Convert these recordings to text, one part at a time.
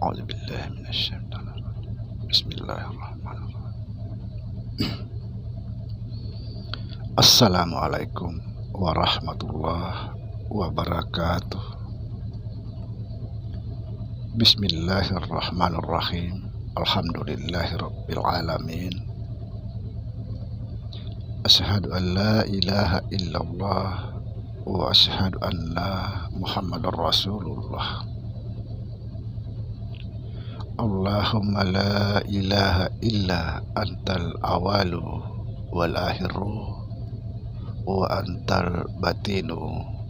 A'udzubillahi minasyaitonirrajim. Bismillahirrahmanirrahim. Assalamualaikum warahmatullahi wabarakatuh. Bismillahirrahmanirrahim. Alhamdulillahirabbil alamin. Asyhadu an la ilaha illallah wa asyhadu anna Muhammadar Rasulullah. Allahumma la ilaha illa antal awalu wal akhiru wa antal batinu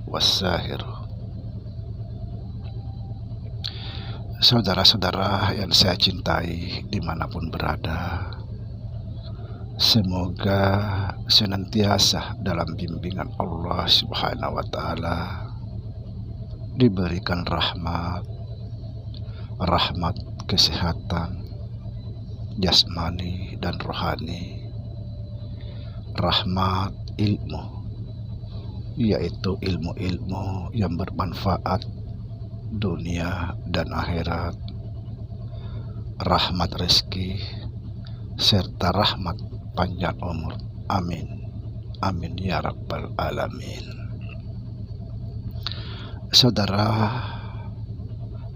wassahiru. Saudara-saudara yang saya cintai dimanapun berada, semoga senantiasa dalam bimbingan Allah Subhanahu wa Ta'ala, diberikan rahmat kesehatan jasmani dan rohani, rahmat ilmu, yaitu ilmu-ilmu yang bermanfaat dunia dan akhirat, rahmat rezeki, serta rahmat panjang umur. Amin, amin ya rabbal alamin. Saudara,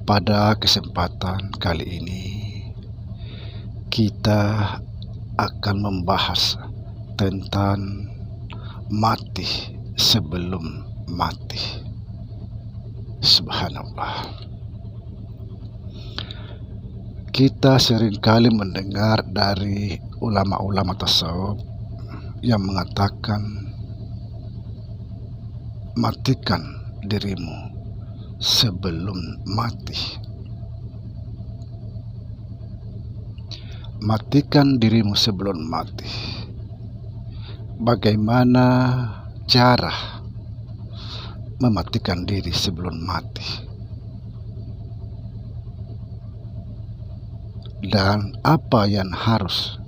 pada kesempatan kali ini kita akan membahas tentang mati sebelum mati. Subhanallah. Kita seringkali mendengar dari ulama-ulama tasawuf yang mengatakan, matikan dirimu sebelum mati. Matikan dirimu sebelum mati. Bagaimana cara mematikan diri sebelum mati? Dan apa yang harus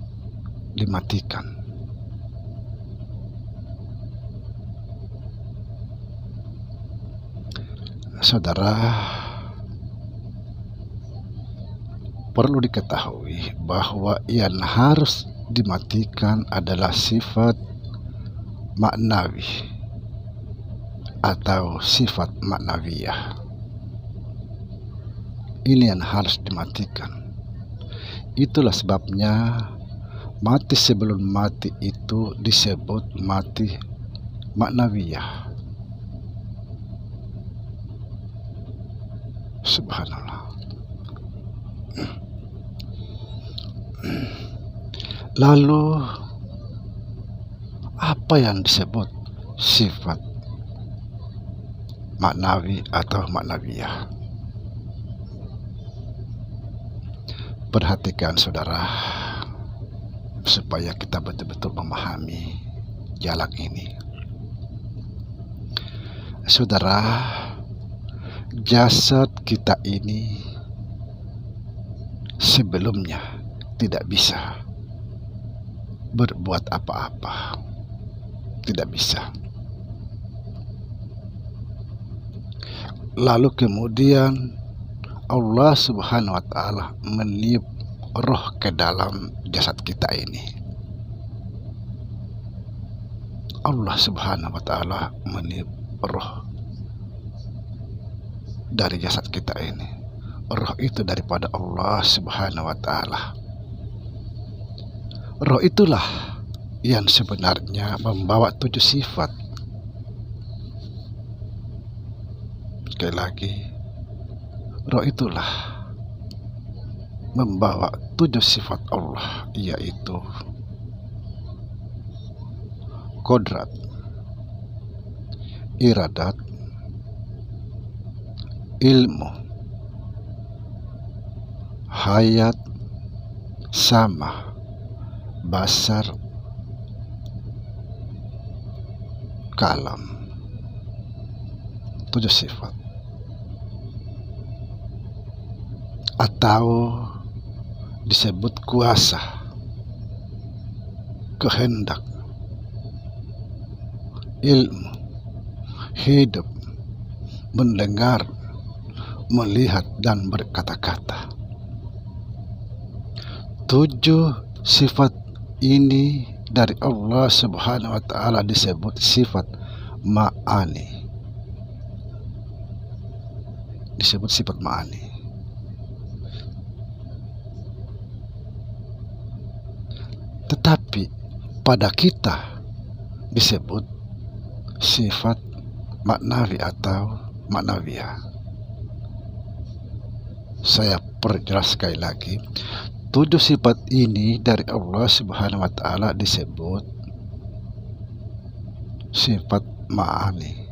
dimatikan? Saudara, perlu diketahui bahwa yang harus dimatikan adalah sifat maknawi atau sifat maknawiyah. Ini yang harus dimatikan. Itulah sebabnya mati sebelum mati itu disebut mati maknawiyah. Subhanallah. Lalu apa yang disebut sifat maknawi atau maknawiyah? Perhatikan saudara, supaya kita betul-betul memahami jalan ini. Saudara, jasad kita ini sebelumnya tidak bisa berbuat apa-apa, tidak bisa. Lalu kemudian Allah Subhanahu wa Ta'ala meniup roh ke dalam jasad kita ini. Allah Subhanahu wa Ta'ala meniup roh dari jasad kita ini. Roh itu daripada Allah Subhanahu wa Ta'ala. Roh itulah yang sebenarnya membawa 7 sifat. Sekali lagi, roh itulah membawa 7 sifat Allah, yaitu kodrat, iradat, ilmu, hayat, sama, basar, kalam. 7 sifat. Atau disebut kuasa, kehendak, ilmu, hidup, mendengar, melihat, dan berkata-kata. Tujuh sifat ini dari Allah Subhanahu wa Ta'ala disebut sifat ma'ani. Disebut sifat ma'ani. Tetapi pada kita disebut sifat maknawi atau maknawiyah. Saya perjelas sekali lagi. Tujuh sifat ini dari Allah Subhanahu wa Ta'ala disebut sifat ma'ani.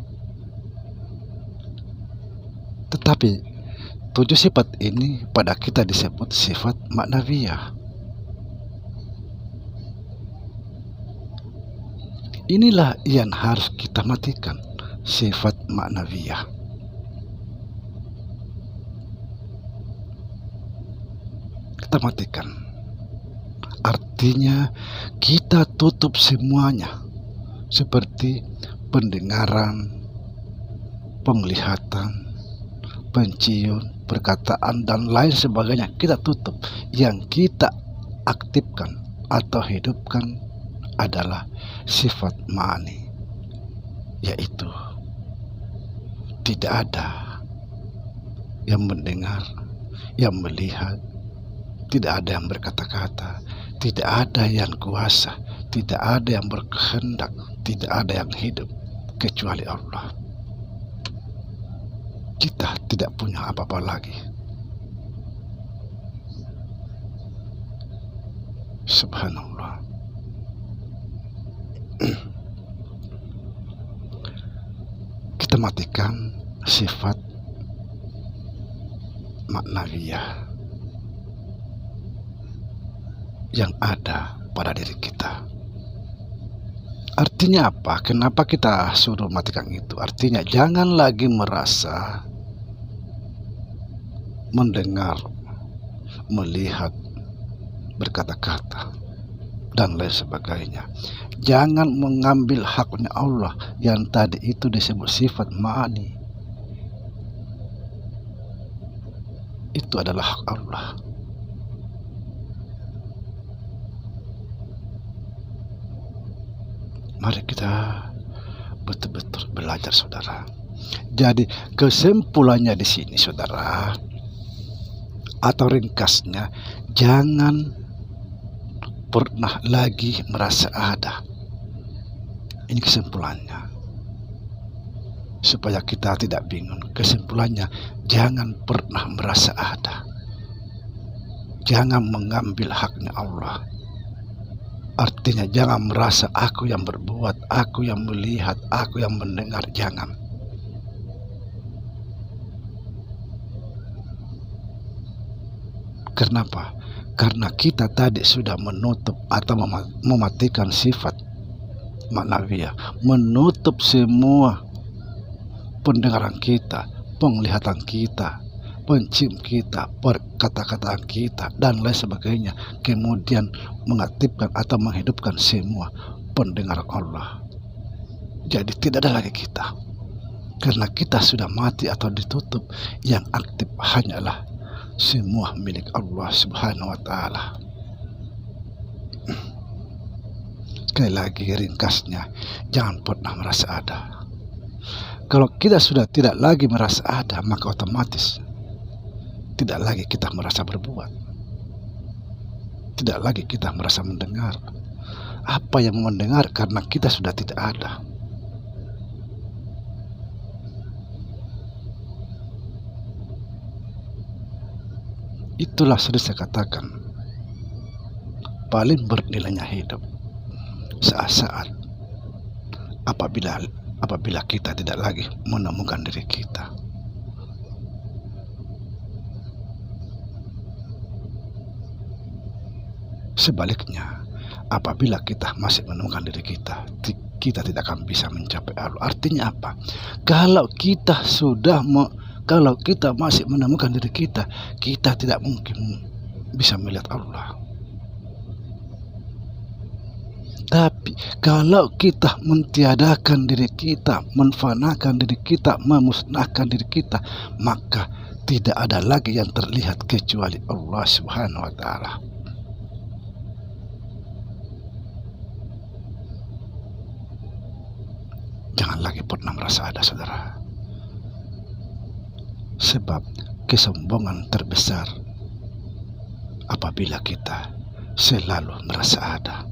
Tetapi tujuh sifat ini pada kita disebut sifat maknawiyah. Inilah yang harus kita matikan, sifat maknawiyah. Kita matikan. Artinya kita tutup semuanya, seperti pendengaran, penglihatan, pencium, perkataan, dan lain sebagainya. Kita tutup. Yang kita aktifkan atau hidupkan adalah sifat ma'ani, yaitu tidak ada yang mendengar, yang melihat, tidak ada yang berkata-kata, tidak ada yang kuasa, tidak ada yang berkehendak, tidak ada yang hidup kecuali Allah. Kita tidak punya apa-apa lagi. Subhanallah. Kita matikan sifat maknawiyah yang ada pada diri kita. Artinya apa? Kenapa kita suruh matikan itu? Artinya jangan lagi merasa mendengar, melihat, berkata-kata, dan lain sebagainya. Jangan mengambil haknya Allah yang tadi itu disebut sifat ma'ani. Itu adalah hak Allah. Mari kita betul-betul belajar, saudara. Jadi kesimpulannya di sini, saudara, atau ringkasnya, jangan pernah lagi merasa ada. Ini kesimpulannya, supaya kita tidak bingung. Kesimpulannya, jangan pernah merasa ada. Jangan mengambil haknya Allah. Artinya jangan merasa aku yang berbuat, aku yang melihat, aku yang mendengar. Jangan. Kenapa? Karena kita tadi sudah menutup atau mematikan sifat maknawiyah, menutup semua pendengaran kita, penglihatan kita, pencium kita, perkata-kataan kita, dan lain sebagainya. Kemudian mengaktifkan atau menghidupkan semua pendengaran Allah. Jadi tidak ada lagi kita, karena kita sudah mati atau ditutup. Yang aktif hanyalah semua milik Allah Subhanahu wa Ta'ala. Sekali lagi ringkasnya, jangan pernah merasa ada. Kalau kita sudah tidak lagi merasa ada, maka otomatis tidak lagi kita merasa berbuat, tidak lagi kita merasa mendengar. Apa yang mendengar? Karena kita sudah tidak ada. Itulah sudah saya katakan, paling bernilainya hidup saat-saat apabila kita tidak lagi menemukan diri kita. Sebaliknya, apabila kita masih menemukan diri kita, kita tidak akan bisa mencapai Allah. Artinya apa? Kalau kita masih menemukan diri kita, kita tidak mungkin bisa melihat Allah. Tapi kalau kita mentiadakan diri kita, menfanakan diri kita, memusnahkan diri kita, maka tidak ada lagi yang terlihat kecuali Allah Subhanahu wa Ta'ala. jangan lagi pernah merasa ada, saudara. Sebab kesombongan terbesar apabila kita selalu merasa ada.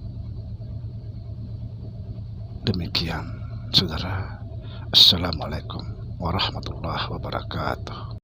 Demikian, saudara. Assalamualaikum warahmatullahi wabarakatuh.